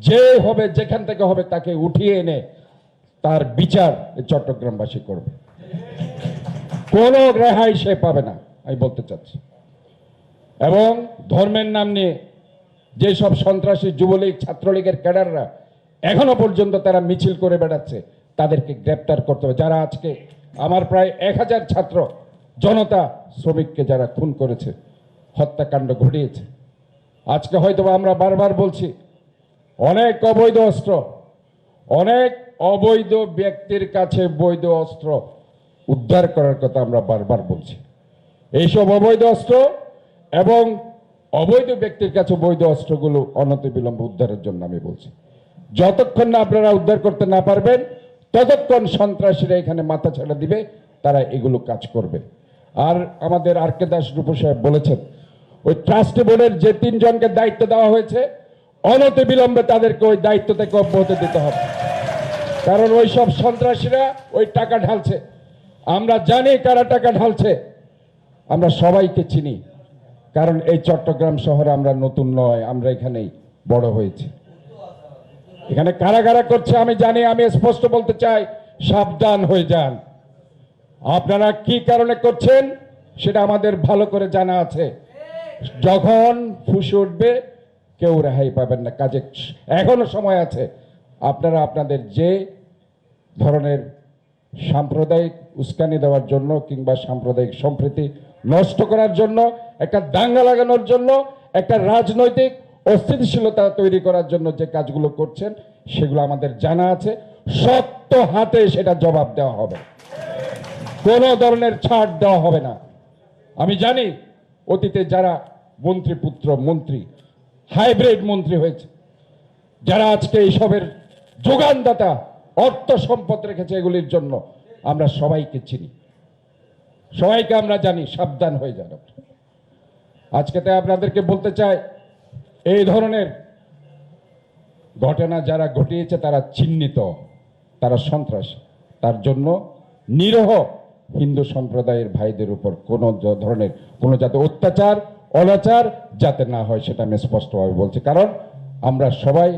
যে হবে যেখান থেকে হবে তাকে উঠিয়ে এনে তার বিচার চট্টগ্রামবাসী করবে। কোনো রেহাই সে পাবে না, আমি বলতে চাচ্ছি। এবং ধর্মের নাম নিয়ে যেসব সন্ত্রাসী যুবলীগ ছাত্রলীগের ক্যাডাররা এখনো পর্যন্ত তারা মিছিল করে বেড়াচ্ছে, তাদেরকে গ্রেপ্তার করতে হবে। যারা আজকে আমার প্রায় 1000 ছাত্র জনতা শ্রমিককে যারা খুন করেছে, হত্যাকাণ্ড ঘটিয়েছে, আজকে হয়তো আমরা বারবার বলছি অনেক অবৈধ অস্ত্র, অনেক অবৈধ ব্যক্তির কাছে বৈধ অস্ত্র উদ্ধার করার কথা আমরা বারবার বলছি। এইসব অবৈধ অস্ত্র এবং অবৈধ ব্যক্তির কাছে বৈধ অস্ত্রগুলো অনতিবিলম্বে উদ্ধারের জন্য আমি বলছি। যতক্ষণ না আপনারা উদ্ধার করতে না পারবেন, ততক্ষণ সন্ত্রাসীরা এখানে মাথা ছাড়া দিবে, তারা এগুলো কাজ করবে। আর আমাদের আর কে দাস রূপ সাহেব বলেছেন, ওই ট্রাস্টি বোর্ডের যে 3 জনকে দায়িত্ব দেওয়া হয়েছে, অনতিবিলম্বে তাদেরকে ওই দায়িত্ব থেকে অব্যাহতি দিতে হবে। কারণ ওই সব সন্ত্রাসীরা ওই টাকা ঢালছে, আমরা জানি কারা টাকা ঢালছে, আমরা সবাইকে চিনি। কারণ এই চট্টগ্রাম শহরে আমরা নতুন নয়, আমরা এখানেই বড় হয়েছি। এখানে কারা কারা করছে আমি জানি, আমি স্পষ্ট বলতে চাই, সাবধান হয়ে যান। আপনারা কি কারণে করছেন সেটা আমাদের ভালো করে জানা আছে। যখন ফুসে উঠবে কেউ রেহাই পাবেন না। কাজে এখনো সময় আছে। আপনারা আপনাদের যে ধরনের সাম্প্রদায়িক উস্কানি দেওয়ার জন্য কিংবা সাম্প্রদায়িক সম্প্রীতি নষ্ট করার জন্য, একটা দাঙ্গা লাগানোর জন্য, একটা রাজনৈতিক অস্থিতিশীলতা তৈরি করার জন্য যে কাজগুলো করছেন, সেগুলো আমাদের জানা আছে। শক্ত হাতে সেটা জবাব দেওয়া হবে, কোনো ধরনের ছাড় দেওয়া হবে না। আমি জানি অতীতে যারা মন্ত্রীপুত্র মন্ত্রী, হাইব্রিড মন্ত্রী হয়েছে, যারা আজকে এইসবের যোগানদাতা, অর্থ সম্পদ রেখেছে এগুলির জন্য, আমরা সবাইকে চিনি, সবাইকে আমরা জানি। সাবধান হয়ে যান। আজকে তাই আপনাদেরকে বলতে চাই, এই ধরনের ঘটনা যারা ঘটিয়েছে তারা চিহ্নিত, তারা সন্ত্রাসী। তার জন্য নিরহ হিন্দু সম্প্রদায়ের ভাইদের উপর কোনো ধরনের কোনো যাতে অত্যাচার অনাচার যাতে না হয়, সেটা আমি স্পষ্টভাবে বলছি। কারণ আমরা সবাই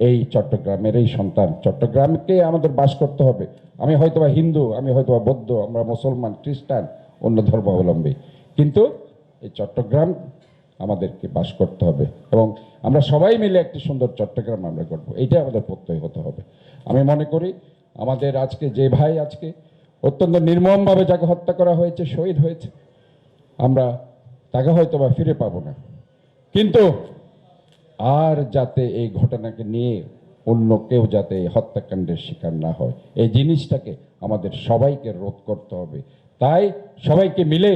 এই চট্টগ্রামের এই সন্তান, চট্টগ্রামকে আমাদের বাস করতে হবে। আমি হয়তোবা হিন্দু, আমি হয়তোবা বৌদ্ধ, আমরা মুসলমান, খ্রিস্টান, অন্য ধর্মাবলম্বী, কিন্তু এই চট্টগ্রাম আমাদেরকে বাস করতে হবে এবং আমরা সবাই মিলে একটি সুন্দর চট্টগ্রাম আমরা গড়বো, এইটা আমাদের প্রত্যয় হতে হবে। আমি মনে করি আমাদের আজকে যে ভাই আজকে অত্যন্ত নির্মমভাবে যাকে হত্যা করা হয়েছে, শহীদ হয়েছে, আমরা তাকে হয়তো বা ফিরে পাবো না, কিন্তু আর যাতে এই ঘটনাকে নিয়ে অন্য কেউ যাতে হত্যাকাণ্ডের শিকার না হয়, এই জিনিসটাকে আমাদের সবাইকে রোধ করতে হবে। তাই সবাইকে মিলে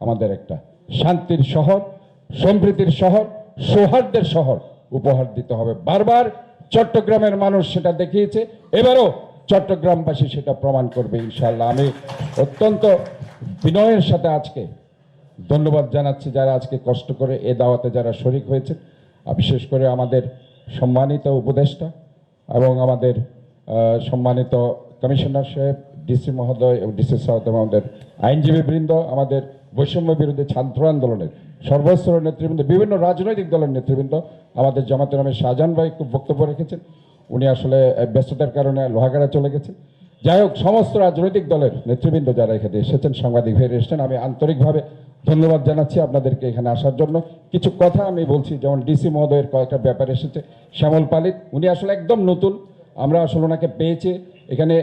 আমাদের একটা শান্তির শহর, সম্প্রীতির শহর, সৌহার্দ্যের শহর উপহার দিতে হবে। বারবার চট্টগ্রামের মানুষ সেটা দেখিয়েছে, এবারও চট্টগ্রামবাসী সেটা প্রমাণ করবে ইনশাআল্লাহ। আমি অত্যন্ত বিনয়ের সাথে আজকে ধন্যবাদ জানাচ্ছি যারা আজকে কষ্ট করে এ দাওয়াতে যারা শরিক হয়েছে, বিশেষ করে আমাদের সম্মানিত উপদেষ্টা এবং আমাদের সম্মানিত কমিশনার সাহেব, ডিসি মহোদয় এবং ডিসি সাহেব, আমাদের আইনজীবী বৃন্দ, আমাদের বৈষম্য বিরোধী ছাত্র আন্দোলনের সর্বস্তরের নেতৃবৃন্দ, বিভিন্ন রাজনৈতিক দলের নেতৃবৃন্দ, আমাদের জামাতের নামে শাহজাহান ভাই খুব বক্তব্য রেখেছেন, উনি আসলে ব্যস্ততার কারণে লোহাগাড়া চলে গেছেন। যাই হোক, সমস্ত রাজনৈতিক দলের নেতৃবৃন্দ যারা এখানে এসেছেন, সাংবাদিক ভাইরা এসেছেন, আমি আন্তরিকভাবে ধন্যবাদ জানাচ্ছি আপনাদেরকে এখানে আসার জন্য। কিছু কথা আমি বলছি, যেমন ডিসি মহোদয়ের কয়েকটা ব্যাপার এসেছে। শ্যামল পালিত, উনি আসলে একদম নতুন, আমরা আসলে ওনাকে পেয়েছি এখানে।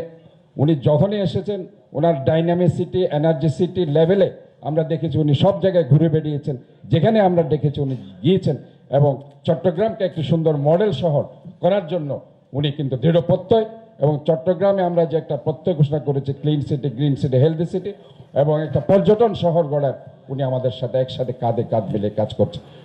উনি যখনই এসেছেন ওনার ডাইনামিসিটি, এনার্জিসিটি লেভেলে আমরা দেখেছি উনি সব জায়গায় ঘুরে বেরিয়েছেন, যেখানে আমরা দেখেছি উনি গিয়েছেন এবং চট্টগ্রামকে একটি সুন্দর মডেল শহর করার জন্য উনি কিন্তু দৃঢ় প্রত্যয়। এবং চট্টগ্রামে আমরা যে একটা প্রত্যয় ঘোষণা করেছি, clean city, green city, healthy city, এবং একটা পর্যটন শহর গড়ার, উনি আমাদের সাথে একসাথে কাঁধে কাঁধ মিলে কাজ করছে।